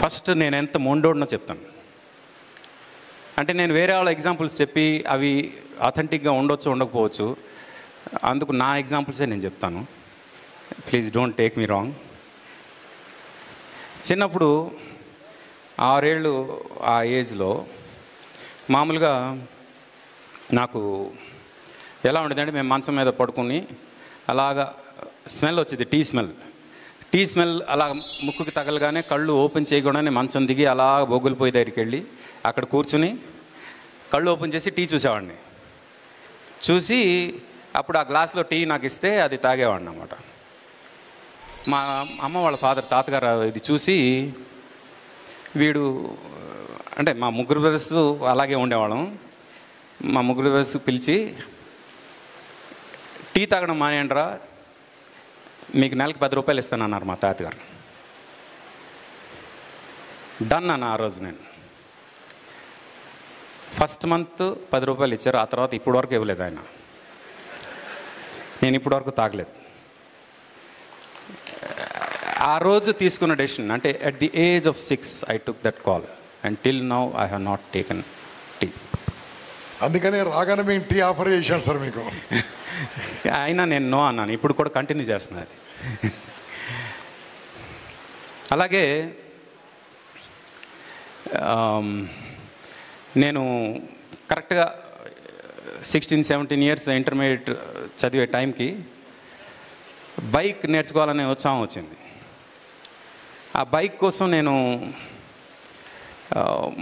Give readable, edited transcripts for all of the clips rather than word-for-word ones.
First నేను ఎంత మొండోడినో చెప్తాను. అంటే నేను వేరే వాళ్ళ ఎగ్జాంపుల్స్ చెప్పి అవి అథెంటిక్గా ఉండొచ్చు ఉండకపోవచ్చు, అందుకు నా ఎగ్జాంపుల్సే నేను చెప్తాను. Please don't take me wrong. చిన్నప్పుడు 6 ఏళ్ళు ఆ ఏజ్లో మామూలుగా నాకు ఎలా ఉండేదంటే, మేము మంచం మీద పడుకుని అలాగా స్మెల్ వచ్చేది, టీ స్మెల్ అలా ముక్కుకి తగలగానే కళ్ళు ఓపెన్ చేయకుండానే మంచం దిగి అలా బొగ్గులు పోయి దగ్గరికి వెళ్ళి అక్కడ కూర్చుని కళ్ళు ఓపెన్ చేసి టీ చూసేవాడిని. చూసి అప్పుడు ఆ గ్లాస్లో టీ నాకు ఇస్తే అది తాగేవాడిని అన్నమాట. మా అమ్మ వాళ్ళ తాతగారు ఇది చూసి, వీడు అంటే మా ముగ్గురు బ్రదర్స్ అలాగే ఉండేవాళ్ళం, మా ముగ్గురు బ్రదర్స్ పిలిచి, టీ తాగడం మానేయండిరా, మీకు నెలకు 10 రూపాయలు ఇస్తానన్నారు మా తాతగారు. డన్ అన్న. ఆ రోజు నేను ఫస్ట్ మంత్ 10 రూపాయలు ఇచ్చారు, ఆ తర్వాత ఇప్పటి వరకు ఇవ్వలేదు ఆయన. నేను ఇప్పటి వరకు తాగలేదు. ఆ రోజు తీసుకున్న డెసిషన్ అంటే at the age of 6 I took that call and till now I have not taken tea. అందుకనే రాగానే మేము టీ ఆఫర్ చేశాను సార్ మీకు. అయినా నేను నో అన్నాను, ఇప్పుడు కూడా కంటిన్యూ చేస్తున్నా అది. అలాగే నేను కరెక్ట్గా 16-17 ఇయర్స్ ఇంటర్మీడియట్ చదివే టైంకి బైక్ నేర్చుకోవాలనే ఉత్సాహం వచ్చింది. ఆ బైక్ కోసం నేను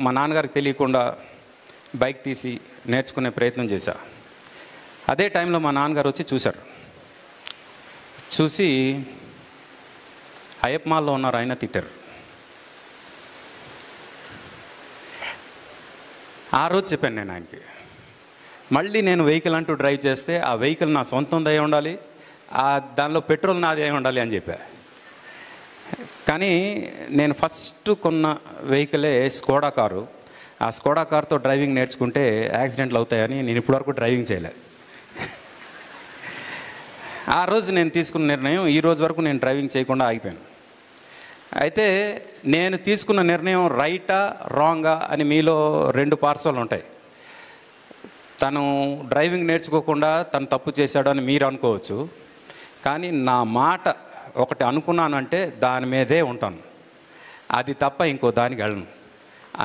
మా నాన్నగారికి తెలియకుండా బైక్ తీసి నేర్చుకునే ప్రయత్నం చేశా. అదే టైంలో మా నాన్నగారు వచ్చి చూశారు. చూసి అయ్యప్ప మాల్లో ఉన్నారు ఆయన తిట్టారు. ఆ రోజు చెప్పాను నేను ఆయనకి, మళ్ళీ నేను వెహికల్ అంటూ డ్రైవ్ చేస్తే ఆ వెహికల్ నా సొంతంది అయి ఉండాలి, దానిలో పెట్రోల్ నాది అయి ఉండాలి అని చెప్పా. కానీ నేను ఫస్ట్ కొన్న వెహికలే స్కోడా కారు. ఆ స్కోడా కార్తో డ్రైవింగ్ నేర్చుకుంటే యాక్సిడెంట్లు అవుతాయని నేను ఇప్పటివరకు డ్రైవింగ్ చేయలేదు. ఆ రోజు నేను తీసుకున్న నిర్ణయం, ఈ రోజు వరకు నేను డ్రైవింగ్ చేయకుండా ఆగిపోయాను. అయితే నేను తీసుకున్న నిర్ణయం రైటా రాంగా అని మీలో 2 పార్శ్వాలు ఉంటాయి. తను డ్రైవింగ్ నేర్చుకోకుండా తను తప్పు చేశాడు అని మీరు అనుకోవచ్చు, కానీ నా మాట ఒకటి అనుకున్నానంటే దాని మీదే ఉంటాను, అది తప్ప ఇంకో దానికి వెళ్ళను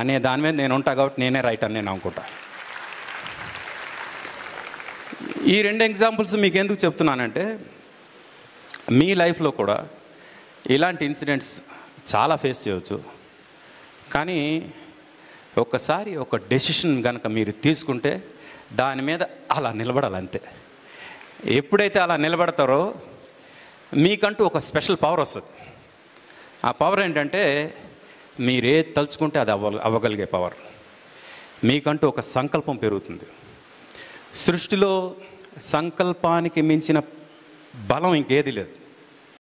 అనే దాని మీద నేను ఉంటాను. కాబట్టి నేనే రైట్ అని నేను అనుకుంటా. ఈ 2 ఎగ్జాంపుల్స్ మీకు ఎందుకు చెప్తున్నానంటే, మీ లైఫ్లో కూడా ఇలాంటి ఇన్సిడెంట్స్ చాలా ఫేస్ చేయవచ్చు. కానీ ఒక్కసారి ఒక డెసిషన్ కనుక మీరు తీసుకుంటే దాని మీద అలా నిలబడాలి అంతే. ఎప్పుడైతే అలా నిలబడతారో మీకంటూ ఒక స్పెషల్ పవర్ వస్తుంది. ఆ పవర్ ఏంటంటే, మీరే తలుచుకుంటే అది అవ్వగలిగే పవర్. మీకంటూ ఒక సంకల్పం పెరుగుతుంది. సృష్టిలో సంకల్పానికి మించిన బలం ఇంకేది లేదు.